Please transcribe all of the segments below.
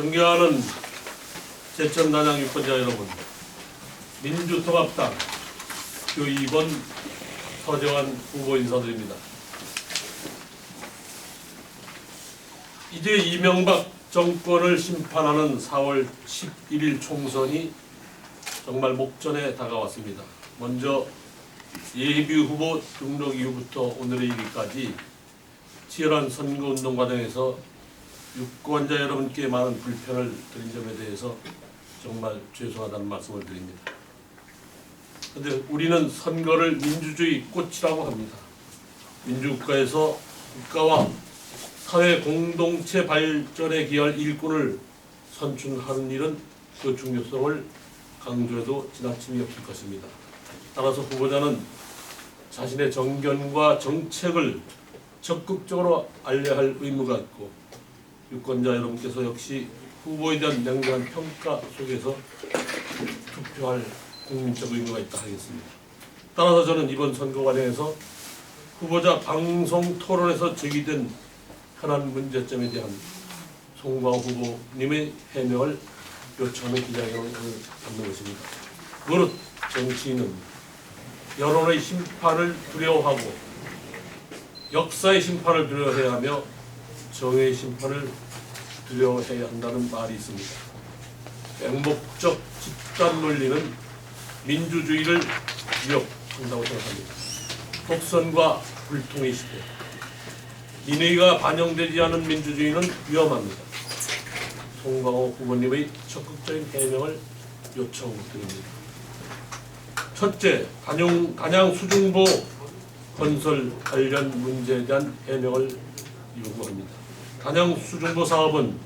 존경하는 제천 단양 유권자 여러분, 민주통합당 주 2번 서정환 후보 인사드립니다. 이제 이명박 정권을 심판하는 4월 11일 총선이 정말 목전에 다가왔습니다. 먼저 예비 후보 등록 이후부터 오늘의 일기까지 치열한 선거운동 과정에서 유권자 여러분께 많은 불편을 드린 점에 대해서 정말 죄송하다는 말씀을 드립니다. 그런데 우리는 선거를 민주주의 꽃이라고 합니다. 민주국가에서 국가와 사회 공동체 발전에 기여할 일꾼을 선출하는 일은 그 중요성을 강조해도 지나침이 없을 것입니다. 따라서 후보자는 자신의 정견과 정책을 적극적으로 알려야 할 의무가 있고, 유권자 여러분께서 역시 후보에 대한 냉정한 평가 속에서 투표할 국민적 의무가 있다 하겠습니다. 따라서 저는 이번 선거 과정에서 후보자 방송 토론에서 제기된 현안 문제점에 대한 송광호 후보님의 해명을 요청하는 기자회견을 갖는 것입니다. 무릇 정치인은 여론의 심판을 두려워하고 역사의 심판을 두려워해야 하며 정의의 심판을 두려워해야 한다는 말이 있습니다. 맹목적 집단 논리는 민주주의를 위협한다고 생각합니다. 독선과 불통의 시대, 민의가 반영되지 않은 민주주의는 위험합니다. 송광호 후보님의 적극적인 해명을 요청드립니다. 첫째, 단양 수중보 건설 관련 문제에 대한 해명을 요구합니다. 단양 수중보 사업은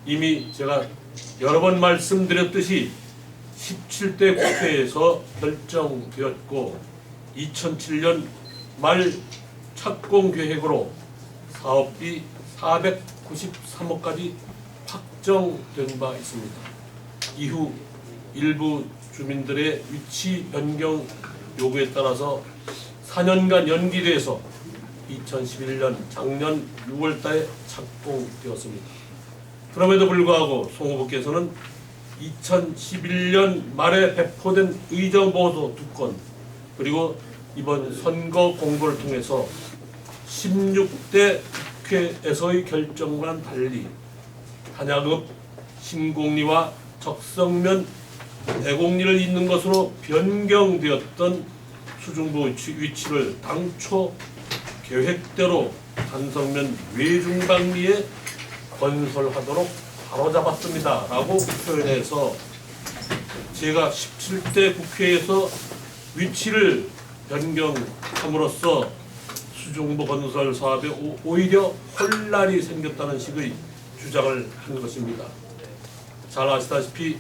이미 제가 여러 번 말씀드렸듯이 17대 국회에서 결정되었고 2007년 말 착공 계획으로 사업비 493억까지 확정된 바 있습니다. 이후 일부 주민들의 위치 변경 요구에 따라서 4년간 연기돼서 2011년 작년 6월달에 착공되었습니다. 그럼에도 불구하고 송 후보께서는 2011년 말에 배포된 의정보도 2건 그리고 이번 선거 공보를 통해서 16대 국회에서의 결정과는 달리 한약읍 신공리와 적성면 애공리를 잇는 것으로 변경되었던 수중보 위치를 당초 계획대로 단성면 외중방리에 건설하도록 바로잡았습니다 라고 표현해서 제가 17대 국회에서 위치를 변경함으로써 수중보 건설 사업에 오히려 혼란이 생겼다는 식의 주장을 한 것입니다. 잘 아시다시피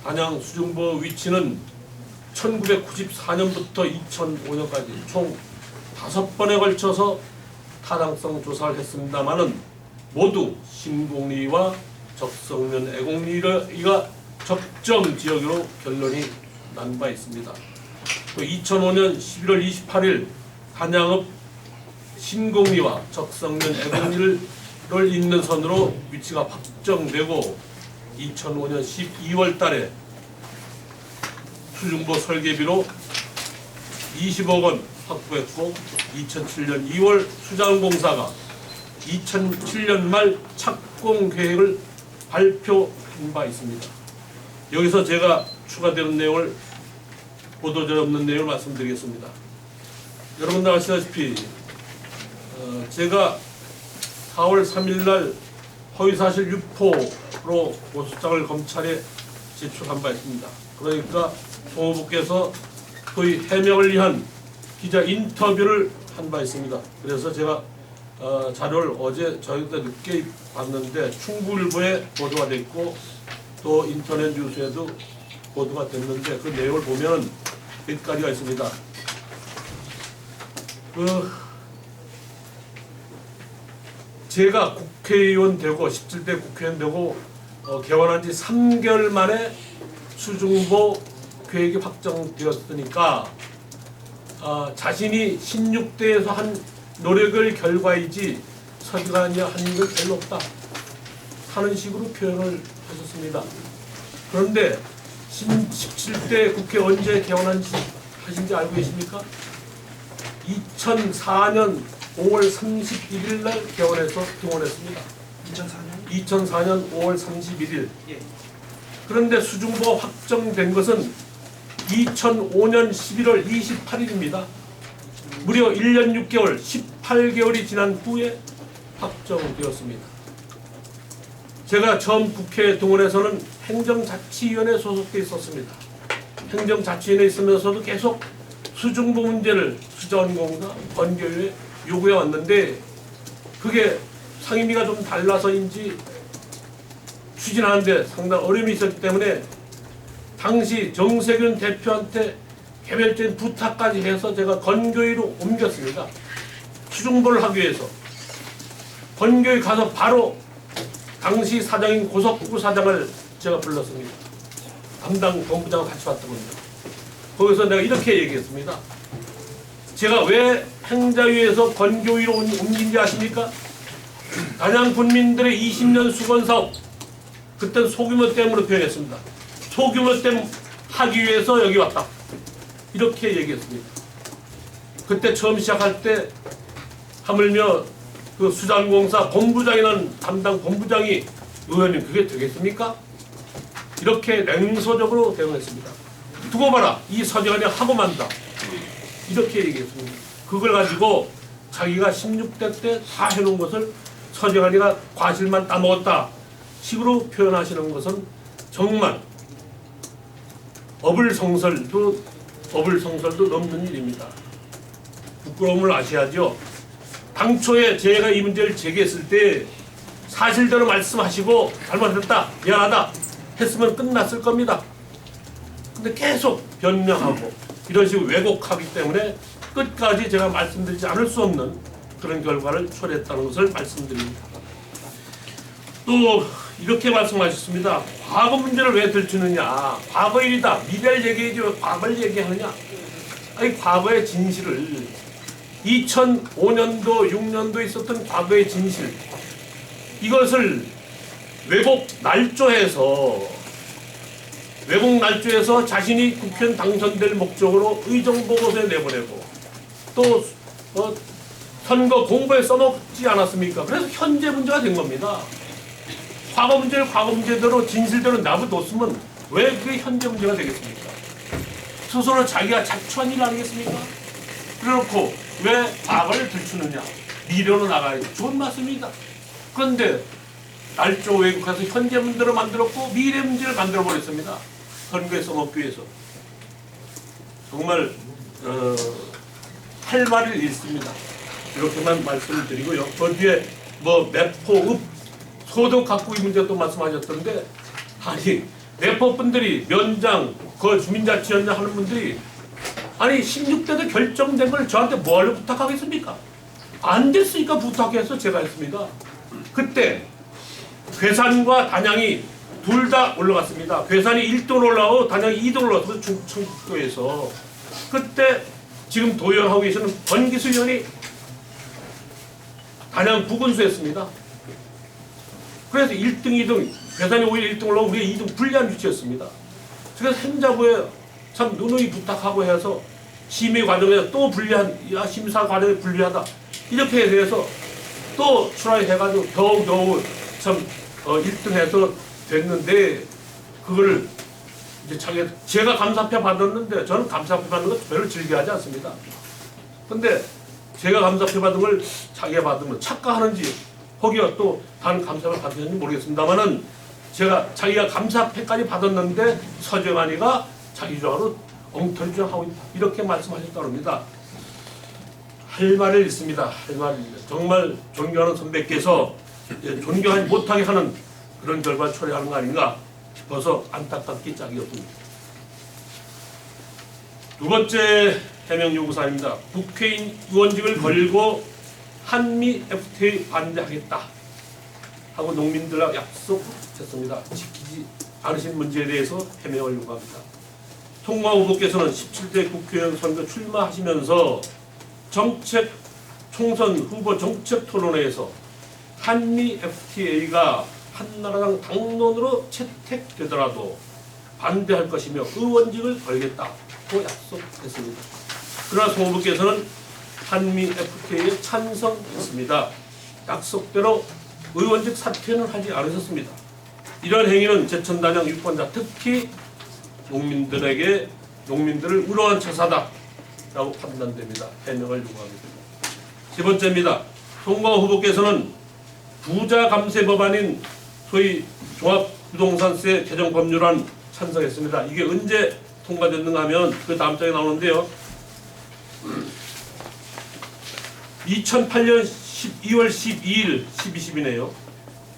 단양 수중보 위치는 1994년부터 2005년까지 총 5번에 걸쳐서 타당성 조사를 했습니다마는 모두 신공리와 적성면 애공리가 적정 지역으로 결론이 난 바 있습니다. 2005년 11월 28일 단양읍 신공리와 적성면 애공리를 잇는 선으로 위치가 확정되고 2005년 12월 달에 수중보 설계비로 20억 원 확보했고 2007년 2월 수장공사가 2007년 말 착공 계획을 발표한 바 있습니다. 여기서 제가 추가되는 내용을 보도자료 없는 내용을 말씀드리겠습니다. 여러분들 아시다시피 제가 4월 3일 날 허위사실 유포로 고소장을 검찰에 제출한 바 있습니다. 그러니까 송 후보께서 거의 해명을 위한 기자 인터뷰를 한 바 있습니다. 그래서 제가 자료를 어제 저희가 늦게 봤는데 충북일보에 보도가 됐고 또 인터넷 뉴스에도 보도가 됐는데 그 내용을 보면 몇 가지가 있습니다. 제가 국회의원 되고 17대 국회의원 되고 개원한 지 3개월 만에 수중보 계획이 확정되었으니까 자신이 16대에서 한 노력을 결과이지 서기관이 한 일은 별로 없다 하는 식으로 표현을 하셨습니다. 그런데 17대 국회 언제 개원하신지 알고 계십니까? 2004년 5월 31일 날 개원해서 등원했습니다. 2004년 5월 31일. 예. 그런데 수중보가 확정된 것은 2005년 11월 28일입니다. 무려 1년 6개월, 18개월이 지난 후에 확정되었습니다. 제가 처음 국회에 등원해서는 행정자치위원회에 소속돼 있었습니다. 행정자치위원회에 있으면서도 계속 수중보 문제를 수자원공사, 건교위에 요구해 왔는데 그게 상임위가 좀 달라서인지 추진하는데 상당히 어려움이 있었기 때문에 당시 정세균 대표한테 개별적인 부탁까지 해서 제가 건교위로 옮겼습니다. 수중보를 하기 위해서. 건교위 가서 바로 당시 사장인 고석구 사장을 제가 불렀습니다. 담당 본부장과 같이 왔더군요. 거기서 내가 이렇게 얘기했습니다. 제가 왜 행자위에서 건교위로 옮긴지 아십니까? 단양 군민들의 20년 수건사업, 그땐 소규모 댐으로 표현했습니다. 소규모 댐 하기 위해서 여기 왔다. 이렇게 얘기했습니다. 그때 처음 시작할 때 하물며 그 수자원공사 본부장이라는 담당 본부장이 의원님 그게 되겠습니까? 이렇게 냉소적으로 대응했습니다. 두고 봐라. 이 서재관이 하고 만다. 이렇게 얘기했습니다. 그걸 가지고 자기가 16대 때 다 해놓은 것을 서재관이가 과실만 따먹었다 식으로 표현하시는 것은 정말 어불성설도 넘는 일입니다. 부끄러움을 아셔야죠. 당초에 제가 이 문제를 제기했을 때 사실대로 말씀하시고 잘못했다, 미안하다 했으면 끝났을 겁니다. 근데 계속 변명하고 이런 식으로 왜곡하기 때문에 끝까지 제가 말씀드리지 않을 수 없는 그런 결과를 초래했다는 것을 말씀드립니다. 또 이렇게 말씀하셨습니다. 과거 문제를 왜 들추느냐. 과거 일이다. 미래를 얘기하지 왜 과거를 얘기하느냐. 아니 과거의 진실을 2005년도 6년도에 있었던 과거의 진실 이것을 왜곡 날조해서 자신이 국회의원 당선될 목적으로 의정보고서에 내보내고 또 선거 공보에 써먹지 않았습니까? 그래서 현재 문제가 된 겁니다. 과거 문제를 과거 문제대로 진실대로 놔두었으면 왜 그게 현재 문제가 되겠습니까? 스스로 자기가 자초한 일 아니겠습니까? 그래놓고 왜 과거를 들추느냐? 미래로 나가야지. 좋은 말씀입니다. 그런데 날조 왜곡해서 현재 문제로 만들었고 미래 문제를 만들어버렸습니다. 선거에 써먹기 위해서. 정말 할 말을 잃습니다. 이렇게만 말씀을 드리고요. 그 뒤에 뭐 매포읍 소득 갖고 이 문제 또 말씀하셨던데 아니 매포 분들이 면장 그 주민자치위원장 하는 분들이 아니 16대도 결정된 걸 저한테 뭘 부탁하겠습니까? 안 됐으니까 부탁해서 제가 했습니다. 그때 괴산과 단양이 둘 다 올라갔습니다. 괴산이 1등 올라가고 단양이 2등 올라가서 충청도에서 그때 지금 도의원하고 계시는 권기수 의원이 단양 부군수였습니다. 그래서 1등, 2등, 괴산이 오히려 1등 올라오고 우리가 2등 불리한 위치였습니다. 그래서 행자부에 참 누누이 부탁하고 해서 심의 과정에서 또 불리한, 심사 과정이 불리하다. 이렇게 해서 또 출하해가지고 겨우 참 1등해서 됐는데 그거를 이제 제가 감사표 받았는데 저는 감사표 받는 거 별로 즐겨하지 않습니다. 근데 제가 감사표 받은 걸 자기가 받으면 착각하는지 혹여 또 다른 감사를 받았는지 모르겠습니다만은 제가 자기가 감사표까지 받았는데 서재관이가 자기 주장으로 엉터리 주장하고 있다. 이렇게 말씀하셨다고 합니다. 할 말을 잃습니다. 할 말을 잃습니다. 정말 존경하는 선배께서 존경하지 못하게 하는 그런 결과를 초래하는 거 아닌가 싶어서 안타깝기 짝이 없습니다. 두 번째 해명 요구사항입니다. 국회의원 의원직을 걸고 한미 FTA 반대하겠다 하고 농민들과 약속했습니다. 지키지 않으신 문제에 대해서 해명을 요구합니다. 통과 후보께서는 17대 국회의원 선거 출마하시면서 총선 후보 정책 토론회에서 한미 FTA가 한나라당 당론으로 채택되더라도 반대할 것이며 의원직을 걸겠다고 약속했습니다. 그러나 송 후보께서는 한미 FTA에 찬성했습니다. 약속대로 의원직 사퇴는 하지 않으셨습니다. 이러한 행위는 제천단양 유권자, 특히 농민들을 우려한 처사다라고 판단됩니다. 해명을 요구합니다. 세 번째입니다. 송광호 후보께서는 부자 감세 법안인 소위 종합부동산세 개정 법률안 찬성했습니다. 이게 언제 통과됐는가 하면 그 다음 장에 나오는데요. 2008년 12월 12일 12.12네요.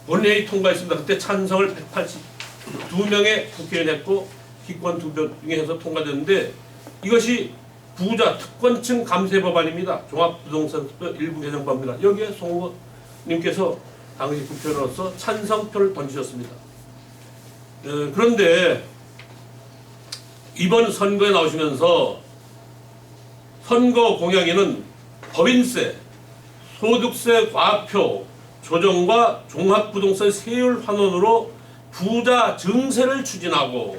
본회의 통과했습니다. 그때 찬성을 182명의 국회의원이 했고 기권 2명 중에 해서 통과됐는데 이것이 부자 특권층 감세 법안입니다. 종합부동산 일부 개정 법입니다. 여기에 송 후보님께서 당시 국회의원으로서 찬성표를 던지셨습니다. 그런데 이번 선거에 나오시면서 선거 공약에는 법인세, 소득세 과표 조정과 종합부동산 세율 환원으로 부자 증세를 추진하고,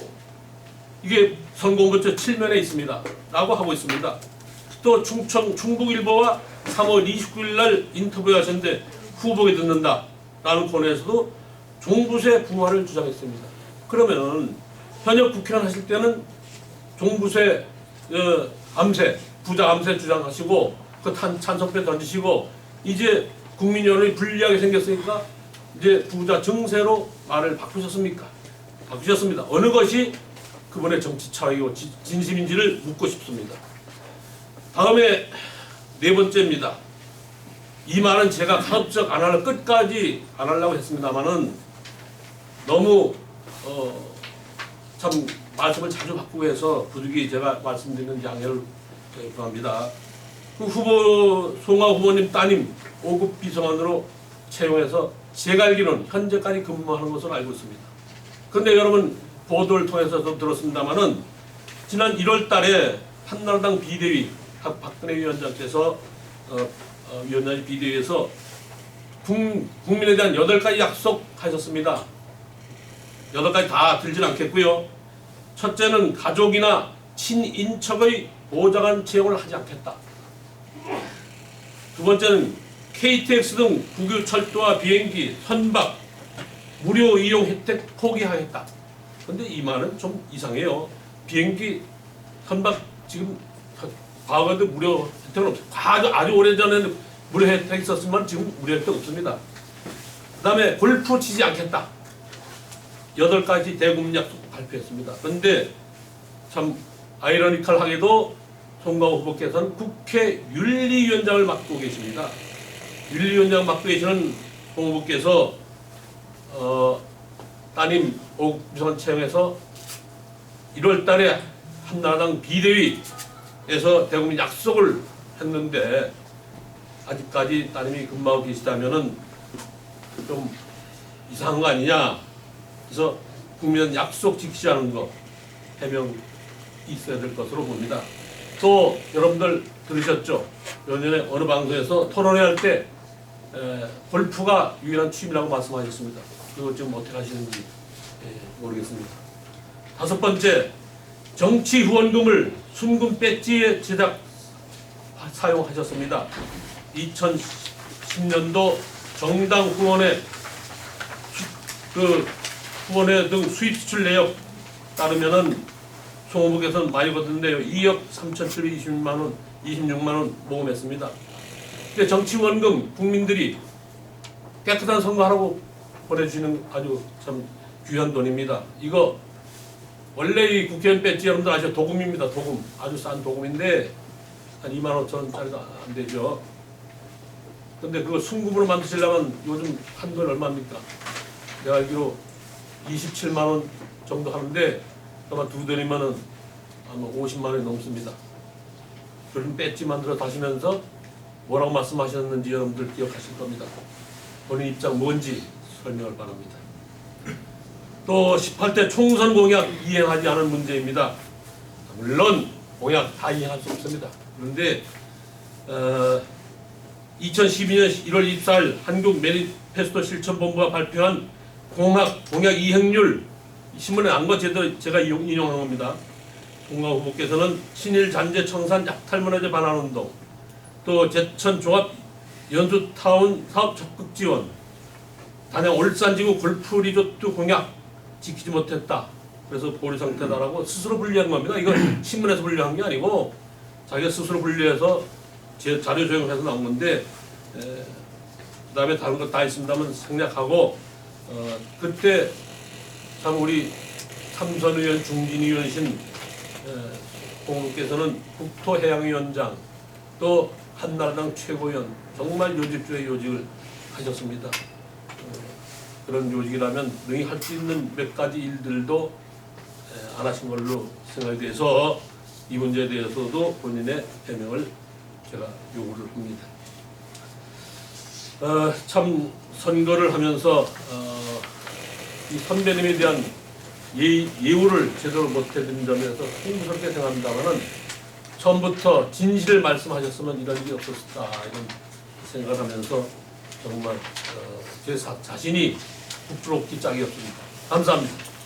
이게 선거공보처 7면에 있습니다 라고 하고 있습니다. 또 충북일보와 3월 29일 날 인터뷰하셨는데 후보에 듣는다 라는 코너에서도 종부세 부활을 주장했습니다. 그러면 현역 국회의원 하실 때는 종부세 감세, 부자 감세 주장하시고 그 찬성표 던지시고, 이제 국민 여론이 불리하게 생겼으니까 이제 부자 증세로 말을 바꾸셨습니까? 바꾸셨습니다. 어느 것이 그분의 정치 차이고 진심인지를 묻고 싶습니다. 다음에 네 번째입니다. 이 말은 제가 가급적 안 하려 끝까지 안 하려고 했습니다만은 너무 참 말씀을 자주 바꾸고 해서 부득이 제가 말씀드리는 양해를 구합니다. 그 송하 후보님 따님 5급 비서관으로 채용해서 제가 알기로는 현재까지 근무하는 것으로 알고 있습니다. 그런데 여러분 보도를 통해서도 들었습니다마는 지난 1월 달에 한나라당 비대위 박근혜 위원장께서 위원장이 비대위에서 국민에 대한 8가지 약속하셨습니다. 8가지 다 들진 않겠고요. 첫째는 가족이나 친인척의 보좌관 채용을 하지 않겠다. 두 번째는 KTX 등 국유 철도와 비행기, 선박, 무료 이용 혜택 포기하겠다. 근데 이 말은 좀 이상해요. 비행기, 선박 지금 과거에도 무료 혜택은 없어요. 아주 오래전에는 무료 혜택이 있었지만 지금 무료 혜택 없습니다. 그 다음에 골프 치지 않겠다. 8가지 대국민 약속 발표했습니다. 그런데 참 아이러니컬하게도 송광호 후보께서는 국회 윤리위원장을 맡고 계십니다. 윤리위원장 맡고 계시는 송 후보께서 따님 오국비서관 채용해서 1월 달에 한나라당 비대위에서 대국민 약속을 했는데 아직까지 따님이 근무하고 계시다면은 좀 이상한 거 아니냐. 그래서 국민은 약속 지키지 않은 거 해명 있어야 될 것으로 봅니다. 또 여러분들 들으셨죠? 연년에 어느 방송에서 토론회 할 때 골프가 유일한 취미라고 말씀하셨습니다. 그거 지금 어떻게 하시는지 모르겠습니다. 다섯 번째, 정치 후원금을 순금 배지에 사용하셨습니다. 2010년도 정당 후원회 후원회 등 수입 지출 내역 따르면은 송 후보께서는 많이 받았는데요. 2억 3,726만 원, 26만 원 모금했습니다. 근데 정치 후원금 국민들이 깨끗한 선거하라고 보내주시는 아주 참 귀한 돈입니다. 이거 원래 이 국회의원 배지 여러분들 아시죠? 도금입니다. 도금. 아주 싼 도금인데 한 2만 5천 원짜리도 안 되죠. 근데 그거 순금으로 만드시려면 요즘 한돈 얼마입니까? 내가 알기로 27만 원 정도 하는데 아마 두 대리면은 아마 50만 원이 넘습니다. 그런 배지 만들어 다시면서 뭐라고 말씀하셨는지 여러분들 기억하실 겁니다. 본인 입장 뭔지 설명을 바랍니다. 또 18대 총선 공약 이행하지 않은 문제입니다. 물론 공약 다 이행할 수 없습니다. 그런데 2012년 1월 24일 한국 매니페스토 실천본부가 발표한 공약 이행률 신문에 안 거 제가 인용한 겁니다. 공화 후보께서는 친일 잔재 청산 약탈 문화재 반환 운동, 또 제천 종합 연수타운 사업 적극 지원, 단양 울산지구 골프 리조트 공약 지키지 못했다. 그래서 보류 상태다라고 스스로 분리한 겁니다. 이건 신문에서 분리한 게 아니고 자기가 스스로 분리해서 제 자료 조형해서 나온 건데, 그다음에 다른 거 다 있습니다만 생략하고, 그때 참 우리 삼선의원 중진의원이신 공무께서는 국토해양위원장, 또 한나라당 최고위원, 정말 요직주의 요직을 하셨습니다. 그런 요직이라면 능히 할 수 있는 몇 가지 일들도 안 하신 걸로 생각이 돼서 이 문제에 대해서도 본인의 해명을 제가 요구를 합니다. 참 선거를 하면서 이 선배님에 대한 예우를 제대로 못해드린 점에서 송구스럽게 생각합니다만은 처음부터 진실을 말씀하셨으면 이런 일이 없었다, 이런 생각을 하면서 정말 제 자신이 부끄럽기 짝이 없습니다. 감사합니다.